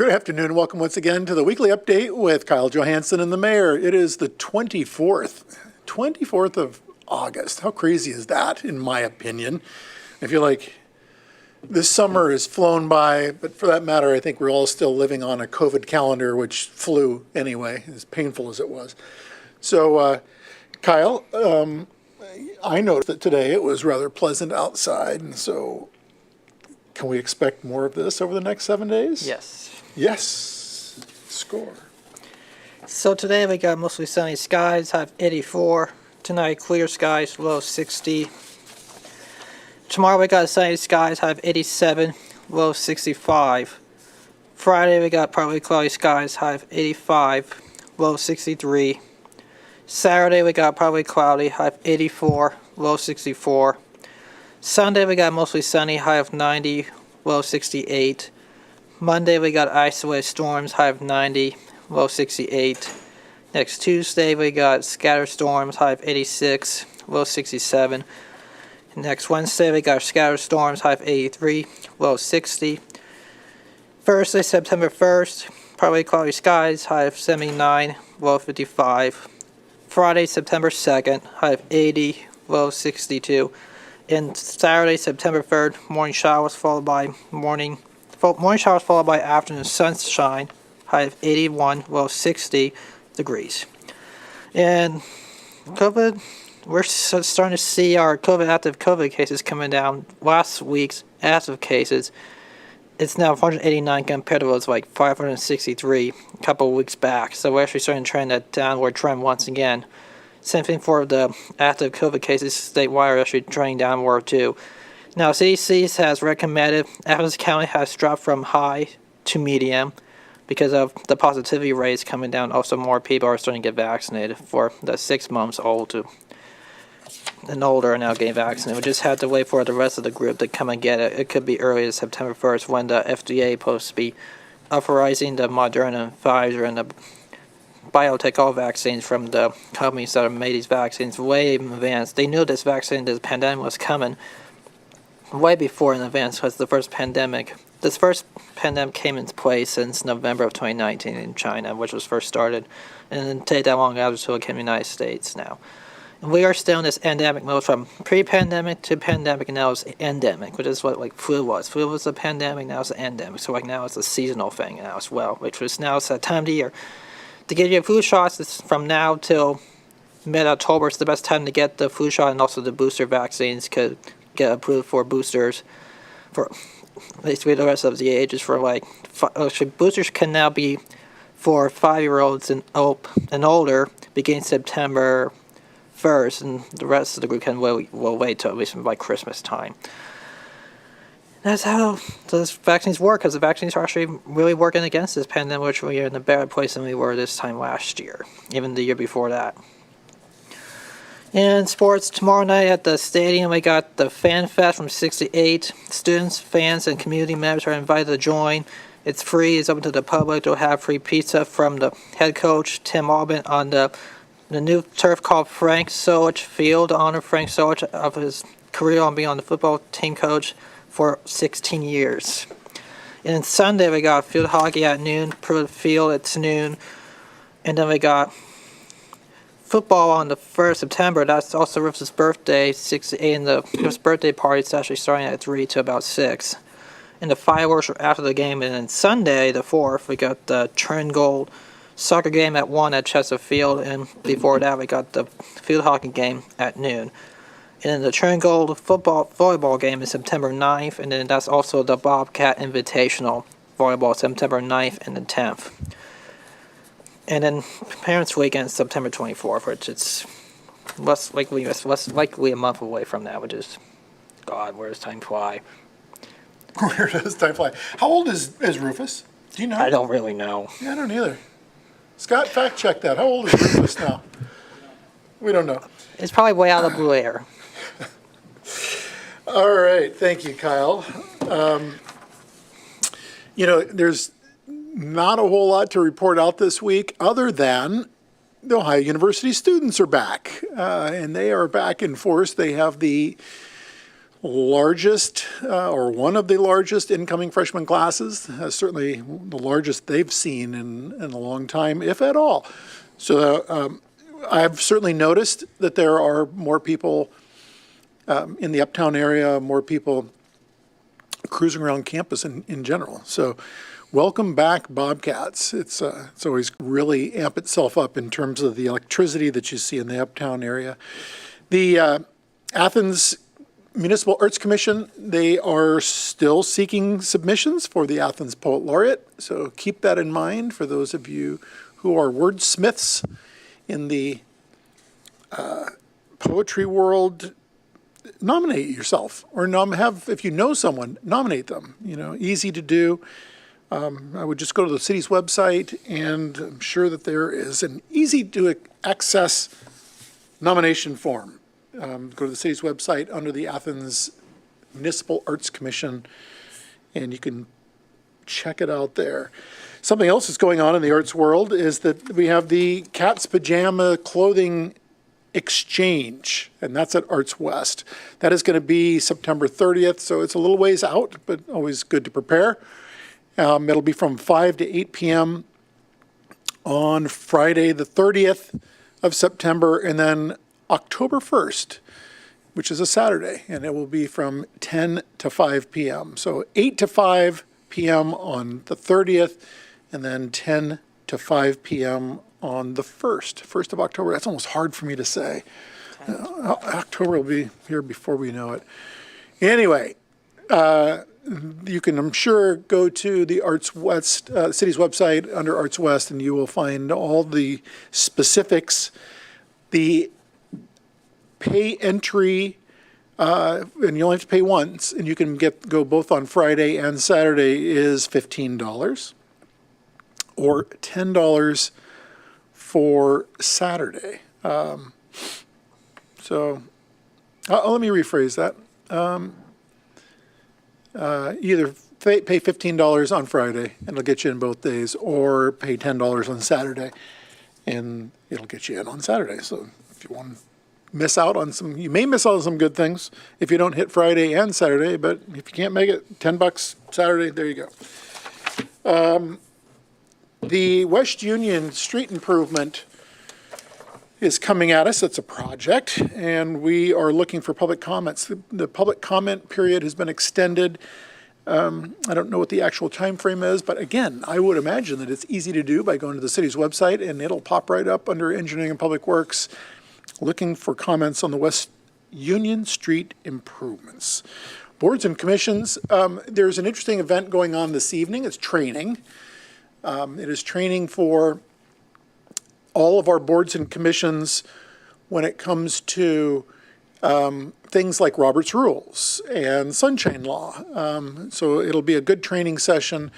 Good afternoon and welcome once again to the weekly update with Kyle Johansson and the mayor. It is the 24th of August. How crazy is that, in my opinion? I feel like this summer has flown by, but for that matter, I think we're all still living on a COVID calendar, which flew anyway, as painful as it was. So, Kyle, I noticed that today it was rather pleasant outside, and so can we expect more of this over the next 7 days? Yes. Yes. Score. So today we got mostly sunny skies, high of 84. Tonight, clear skies, low 60. Tomorrow we got sunny skies, high of 87, low 65. Friday we got partly cloudy skies, high of 85, low 63. Saturday we got partly cloudy, high of 84, low 64. Sunday we got mostly sunny, high of 90, low 68. Monday we got isolated storms, high of 90, low 68. Next Tuesday we got scattered storms, high of 86, low 67. Next Wednesday we got scattered storms, high of 83, low 60. Thursday, September 1st, partly cloudy skies, high of 79, low 55. Friday, September 2nd, high of 80, low 62. And Saturday, September 3rd, morning showers followed by afternoon sunshine, high of 81, low 60 degrees. And COVID, we're starting to see our active COVID cases coming down. Last week's active cases, it's now 189 compared to those like 563 a couple of weeks back. So we're actually starting to trend that downward trend once again. Same thing for the active COVID cases statewide are actually trending downward too. Now, CDC has recommended Athens County has dropped from high to medium because of the positivity rates coming down. Also, more people are starting to get vaccinated. For the 6 months old and older are now getting vaccinated. We just have to wait for the rest of the group to come and get it. It could be early as September 1st when the FDA is supposed to be authorizing the Moderna and Pfizer and the biotech all vaccines from the companies that have made these vaccines way in advance. They knew this pandemic was coming way before in advance because this first pandemic came into place since November of 2019 in China, which was first started, and it didn't take that long after until it came to the United States now. And we are still in this endemic mode from pre-pandemic to pandemic, and now it's endemic, which is what like flu was. Flu was a pandemic, now it's an endemic. So like now it's a seasonal thing now as well, which was now it's that time of the year. To get your flu shots, it's from now till mid-October. It's the best time to get the flu shot, and also the booster vaccines could get approved for boosters for basically the rest of the ages. For like boosters can now be for 5-year-olds and older beginning September 1st, and the rest of the group will wait till at least like Christmas time. That's how those vaccines work, because the vaccines are actually really working against this pandemic, which we are in a better place than we were this time last year, even the year before that. In sports, tomorrow night at the stadium, we got the Fan Fest from 6 to 8. Students, fans, and community members are invited to join. It's free. It's open to the public. They'll have free pizza from the head coach, Tim Albin, on the new turf called Frank Solich Field, to honor Frank Solich of his career on being on the football team coach for 16 years. And then Sunday, we got field hockey at noon, Pruitt Field at noon. And then we got football on the 1st of September. That's also Riff's birthday, 6 to 8. And the Riff's birthday party is actually starting at 3 to about 6. And the fireworks are after the game. And then Sunday, the 4th, we got the Turn Gold soccer game at 1 at Chester Field. And before that, we got the field hockey game at noon. And then the Turn Gold volleyball game is September 9th. And then that's also the Bobcat Invitational volleyball, September 9th and the 10th. And then Parents' Weekend is September 24th, which it's less likely a month away from that, which is, God, where does time fly? Where does time fly? How old is Rufus? Do you know? I don't really know. Yeah, I don't either. Scott, fact check that. How old is Rufus now? We don't know. It's probably way out of the blue air. All right. Thank you, Kyle. There's not a whole lot to report out this week other than the Ohio University students are back. And they are back in force. They have the largest, or one of the largest incoming freshman classes, certainly the largest they've seen in a long time, if at all. So I've certainly noticed that there are more people in the uptown area, more people cruising around campus in general. So welcome back, Bobcats. It's always really amp itself up in terms of the electricity that you see in the uptown area. The Athens Municipal Arts Commission, they are still seeking submissions for the Athens Poet Laureate. So keep that in mind for those of you who are wordsmiths in the poetry world. Nominate yourself, or if you know someone, nominate them. Easy to do. I would just go to the city's website, and I'm sure that there is an easy to access nomination form. Go to the city's website under the Athens Municipal Arts Commission, and you can check it out there. Something else that's going on in the arts world is that we have the Cat's Pajama Clothing Exchange, and that's at Arts West. That is going to be September 30th, so it's a little ways out, but always good to prepare. It'll be from 5 to 8 p.m. on Friday the 30th of September, and then October 1st, which is a Saturday, and it will be from 10 to 5 p.m. So 8 to 5 p.m. on the 30th, and then 10 to 5 p.m. on the 1st of October. That's almost hard for me to say. October will be here before we know it. Anyway, you can, I'm sure, go to the Arts West, city's website under Arts West, and you will find all the specifics. The pay entry, and you only have to pay once, and you can go both on Friday and Saturday, is $15 or $10 for Saturday. So let me rephrase that. Either pay $15 on Friday, and it'll get you in both days, or pay $10 on Saturday, and it'll get you in on Saturday. So if you want to miss out on you may miss out on some good things if you don't hit Friday and Saturday, but if you can't make it, $10 Saturday, there you go. The West Union Street improvement is coming at us. It's a project, and we are looking for public comments. The public comment period has been extended. I don't know what the actual time frame is, but again, I would imagine that it's easy to do by going to the city's website, and it'll pop right up under Engineering and Public Works, looking for comments on the West Union Street improvements. Boards and commissions, there's an interesting event going on this evening. It's training. It is training for all of our boards and commissions when it comes to things like Robert's Rules and Sunshine Law. So it'll be a good training session.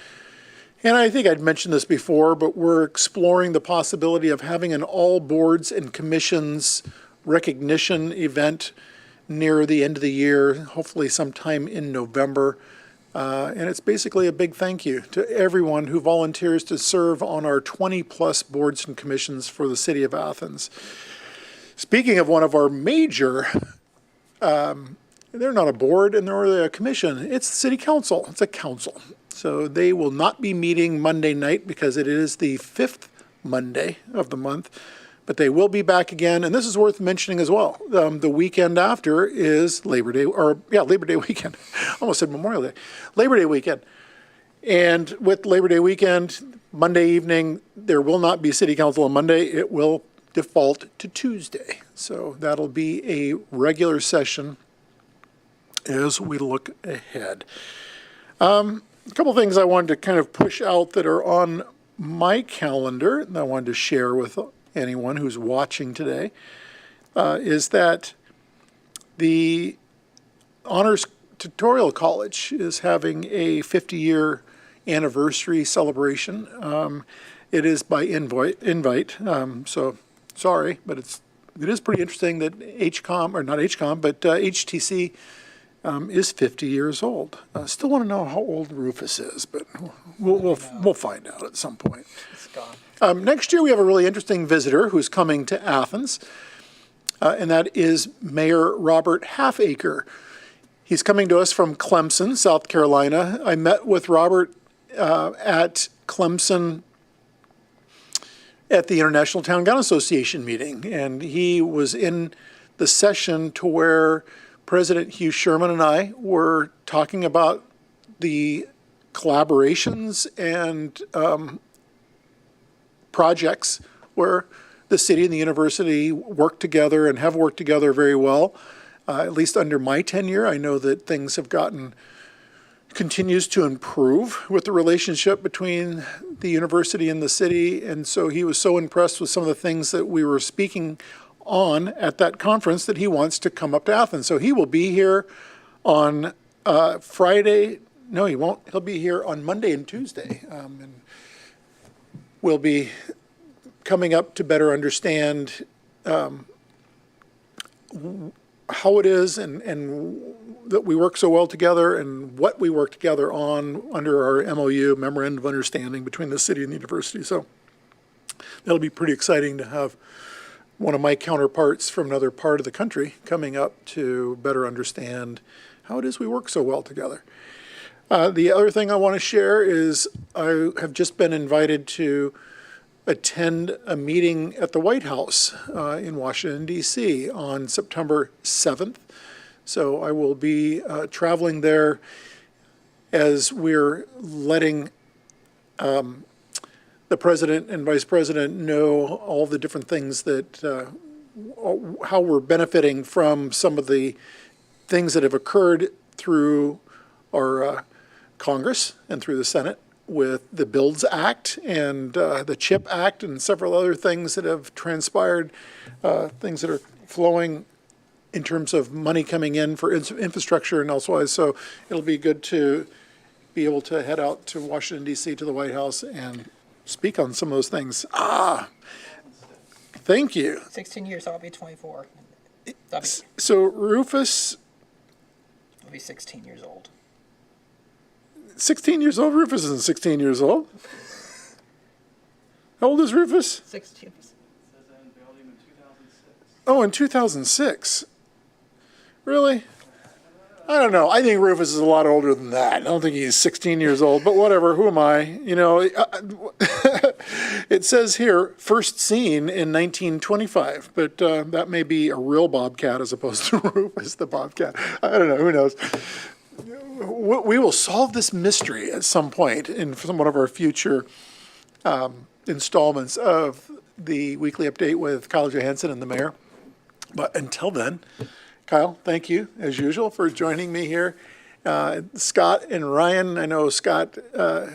And I think I'd mentioned this before, but we're exploring the possibility of having an all boards and commissions recognition event near the end of the year, hopefully sometime in November. And it's basically a big thank you to everyone who volunteers to serve on our 20-plus boards and commissions for the city of Athens. Speaking of one of our major, they're not a board and they're a commission, it's the city council. It's a council. So they will not be meeting Monday night because it is the 5th Monday of the month. But they will be back again, and this is worth mentioning as well. The weekend after is Labor Day, Labor Day weekend. I almost said Memorial Day. Labor Day weekend. And with Labor Day weekend, Monday evening, there will not be city council on Monday. It will default to Tuesday. So that'll be a regular session as we look ahead. A couple things I wanted to kind of push out that are on my calendar and I wanted to share with anyone who's watching today, is that the Honors Tutorial College is having a 50-year anniversary celebration. It is by invite, so sorry, but it is pretty interesting that HTC is 50 years old. Still want to know how old Rufus is, but we'll find out at some point. It's gone. Next year we have a really interesting visitor who's coming to Athens, and that is Mayor Robert Halfacre. He's coming to us from Clemson, South Carolina. I met with Robert at Clemson at the International Town Gown Association meeting, and he was in the session to where President Hugh Sherman and I were talking about the collaborations and projects where the city and the university work together and have worked together very well. At least under my tenure, I know that things have continues to improve with the relationship between the university and the city. And so he was so impressed with some of the things that we were speaking on at that conference that he wants to come up to Athens. So he will be here on Friday. No, he won't. He'll be here on Monday and Tuesday. And we'll be coming up to better understand how it is and that we work so well together and what we work together on under our MOU, Memorandum of Understanding, between the city and the university. So that'll be pretty exciting to have one of my counterparts from another part of the country coming up to better understand how it is we work so well together. The other thing I want to share is I have just been invited to attend a meeting at the White House in Washington, D.C. on September 7th. So I will be traveling there as we're letting the president and vice president know all the different things that, how we're benefiting from some of the things that have occurred through our Congress and through the Senate with the BUILDS Act and the CHIP Act and several other things that have transpired, things that are flowing in terms of money coming in for infrastructure and elsewise. So it'll be good to be able to head out to Washington, D.C., to the White House and speak on some of those things. Thank you. 16 years, I'll be 24. So Rufus, I'll be 16 years old. 16 years old? Rufus isn't 16 years old. How old is Rufus? 16. Oh, in 2006. Really? I don't know. I think Rufus is a lot older than that. I don't think he's 16 years old, but whatever. Who am I? You know, it says here, first seen in 1925, but that may be a real bobcat as opposed to Rufus the bobcat. I don't know. Who knows? We will solve this mystery at some point in some one of our future installments of the weekly update with Kyle Johansson and the mayor. But until then, Kyle, thank you, as usual, for joining me here. Scott and Ryan, I know Scott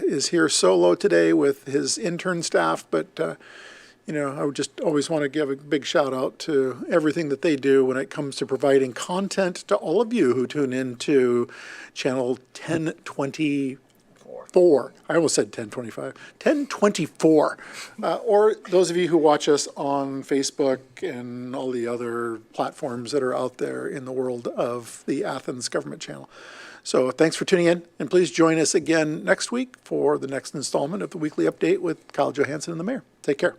is here solo today with his intern staff, but you know, I would just always want to give a big shout out to everything that they do when it comes to providing content to all of you who tune in to channel 1024. I almost said 1025. 1024. Or those of you who watch us on Facebook and all the other platforms that are out there in the world of the Athens Government Channel. So thanks for tuning in, and please join us again next week for the next installment of the weekly update with Kyle Johansson and the mayor. Take care.